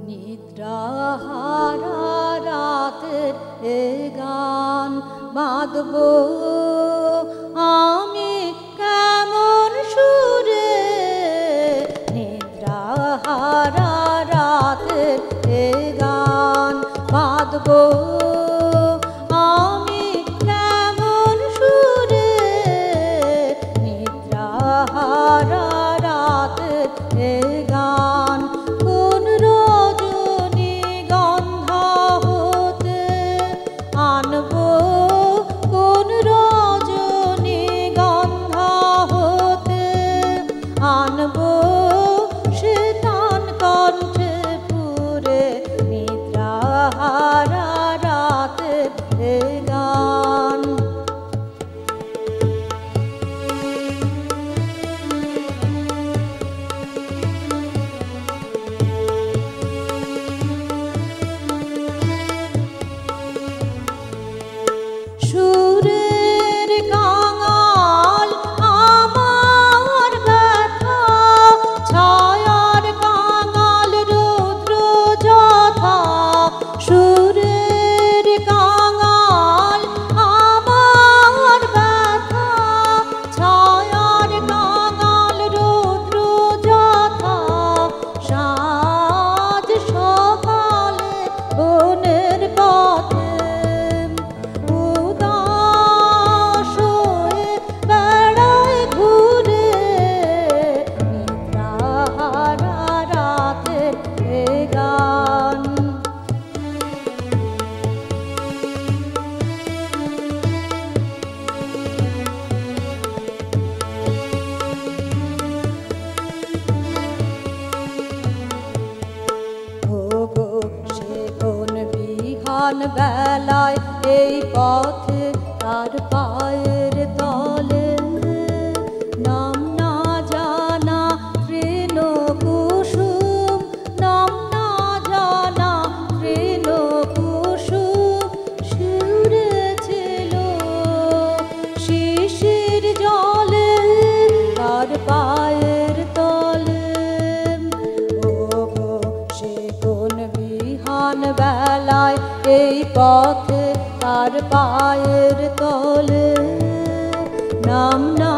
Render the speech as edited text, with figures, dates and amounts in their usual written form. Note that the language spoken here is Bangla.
নিদ্রাহারা রাতের এ গান বাঁধব আমি কেমন সুরে। নিদ্রাহারা রাতের এ গান বাঁধব আমি কেমন সুরে। নিদ্রাহারা রাতের এ গান কোন রজনী গন্ধা হতে আনব, কোন রজনী গন্ধা হতে আনব সে তান কণ্ঠে পুরে। নিদ্রাহারা রাতের এ গান। সুরের কাঙাল আমার ব্যথা, ছায়ার কাঙাল রৌদ্র যথা। সুরের কাঙাল আমার ব্যথা, ছায়ার কাঙাল রৌদ্র যথা। সাজ সকালে বনের পথে উদাস হয়ে বেড়ায় ঘুরে। নিদ্রাহারা রাতের এ গান। ওগো সে কোন বিহান বেলায় এই পথে তার পায়ের তলে। নাম না জানা তৃণ কুসুম, নাম না জানা তৃণ কুসুম শিউরেছিল শিশির জলে তার পায়ের তলে। ওগো সে কোন বিহান বেলায় এই পথে তার পায়ের তলে। নাম না